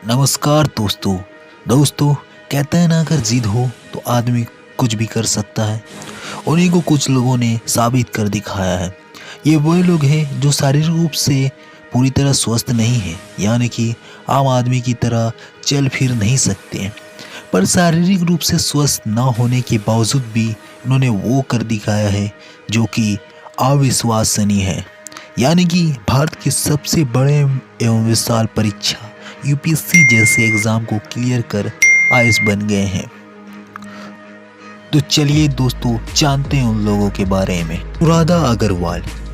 नमस्कार दोस्तों कहते हैं ना, अगर जिद हो तो आदमी कुछ भी कर सकता है। उन्हीं को कुछ लोगों ने साबित कर दिखाया है। ये वही लोग हैं जो शारीरिक रूप से पूरी तरह स्वस्थ नहीं हैं, यानी कि आम आदमी की तरह चल फिर नहीं सकते हैं, पर शारीरिक रूप से स्वस्थ ना होने के बावजूद भी उन्होंने वो कर दिखाया है जो कि अविश्वसनीय है। यानी कि भारत के सबसे बड़े एवं विशाल परीक्षा यूपीएससी जैसे एग्जाम को क्लियर कर आईएएस बन गए हैं। तो चलिए दोस्तों, जानते हैं उन लोगों के बारे में।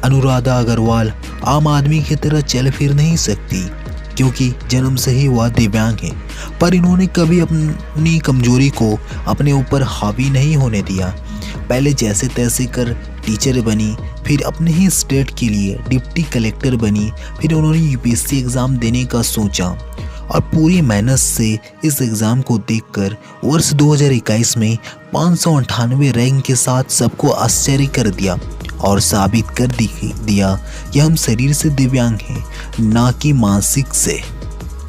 अनुराधा अग्रवाल आम आदमी की तरह चल फिर नहीं सकती क्योंकि जन्म से ही वह दिव्यांग है, पर इन्होंने कभी अपनी कमजोरी को अपने ऊपर हावी नहीं होने दिया। पहले जैसे तैसे कर टीचर बनी, फिर अपने ही स्टेट के लिए डिप्टी कलेक्टर बनी, फिर उन्होंने यूपीएससी एग्ज़ाम देने का सोचा और पूरी मेहनत से इस एग्ज़ाम को देखकर वर्ष 2021 में 598 रैंक के साथ सबको आश्चर्य कर दिया और साबित कर दिया कि हम शरीर से दिव्यांग हैं, ना कि मानसिक से।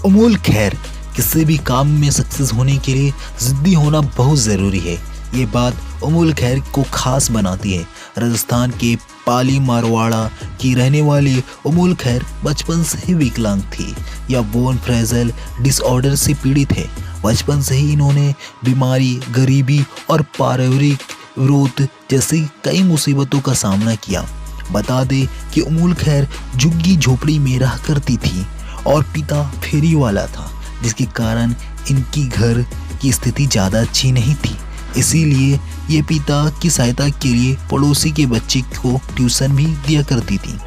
अमोल खैर, किसी भी काम में सक्सेस होने के लिए जिद्दी होना बहुत ज़रूरी है। ये बात अमोल खैर को खास बनाती है। राजस्थान के पाली मारवाड़ा की रहने वाली अमोल खैर बचपन से ही विकलांग थी या बोन फ्रेजल डिसऑर्डर से पीड़ित है। बचपन से ही इन्होंने बीमारी, गरीबी और पारिवारिक विरोध जैसी कई मुसीबतों का सामना किया। बता दें कि अमोल खैर झुग्गी झोपड़ी में रहा करती थी और पिता फेरी वाला था, जिसके कारण इनकी घर की स्थिति ज़्यादा अच्छी नहीं थी। इसीलिए ये पिता की सहायता के लिए पड़ोसी के बच्चे को ट्यूशन भी दिया करती थी।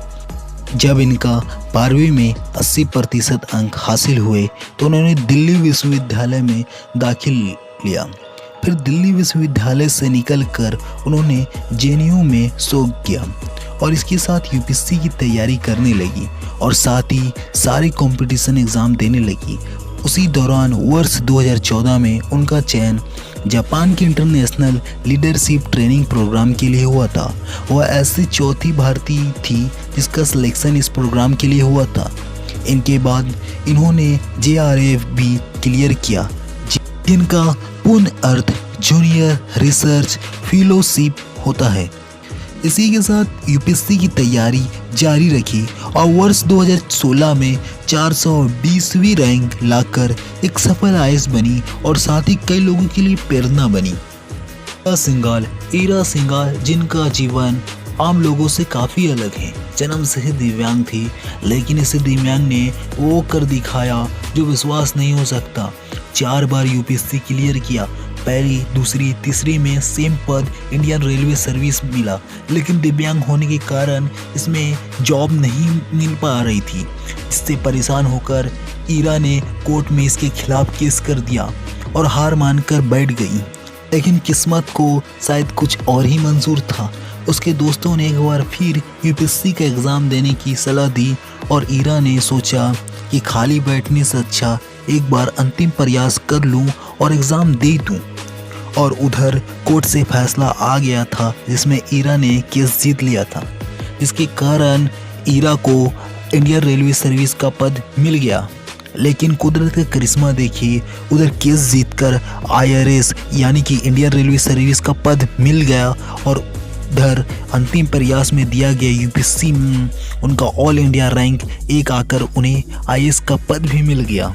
जब इनका 12वीं में 80% अंक हासिल हुए तो उन्होंने दिल्ली विश्वविद्यालय में दाखिल लिया। फिर दिल्ली विश्वविद्यालय से निकलकर उन्होंने जेएनयू में शोध किया और इसके साथ यूपीएससी की तैयारी करने लगी और साथ ही सारे कंपटीशन एग्ज़ाम देने लगी। उसी दौरान वर्ष 2014 में उनका चयन जापान के इंटरनेशनल लीडरशिप ट्रेनिंग प्रोग्राम के लिए हुआ था। वह ऐसी चौथी भारतीय थी जिसका सिलेक्शन इस प्रोग्राम के लिए हुआ था। इनके बाद इन्होंने जेआरएफ भी क्लियर किया, जिनका पूर्ण अर्थ जूनियर रिसर्च फेलोशिप होता है। इसी के साथ यूपीएससी की तैयारी जारी रखी और वर्ष 2016 में 420वीं रैंक लाकर एक सफल आईएएस बनी और साथ ही कई लोगों के लिए प्रेरणा बनी। ईरा सिंघाल, जिनका जीवन आम लोगों से काफ़ी अलग है। जन्म से ही दिव्यांग थी, लेकिन इसे दिव्यांग ने वो कर दिखाया जो विश्वास नहीं हो सकता। 4 बार यूपीएससी क्लियर किया। पहली, दूसरी, तीसरी में सेम पद इंडियन रेलवे सर्विस मिला, लेकिन दिव्यांग होने के कारण इसमें जॉब नहीं मिल पा रही थी। इससे परेशान होकर ईरा ने कोर्ट में इसके खिलाफ केस कर दिया और हार मानकर बैठ गई। लेकिन किस्मत को शायद कुछ और ही मंजूर था। उसके दोस्तों ने एक बार फिर यूपीएससी का एग्ज़ाम देने की सलाह दी और ईरा ने सोचा कि खाली बैठने से अच्छा एक बार अंतिम प्रयास कर लूं और एग्ज़ाम दे दूं। और उधर कोर्ट से फैसला आ गया था जिसमें ईरा ने केस जीत लिया था, जिसके कारण ईरा को इंडियन रेलवे सर्विस का पद मिल गया। लेकिन कुदरत का करिश्मा देखिए, उधर केस जीतकर आईआरएस यानी कि इंडियन रेलवे सर्विस का पद मिल गया और उधर अंतिम प्रयास में दिया गया यूपीएससी में उनका ऑल इंडिया रैंक 1 आकर उन्हें आईएएस का पद भी मिल गया।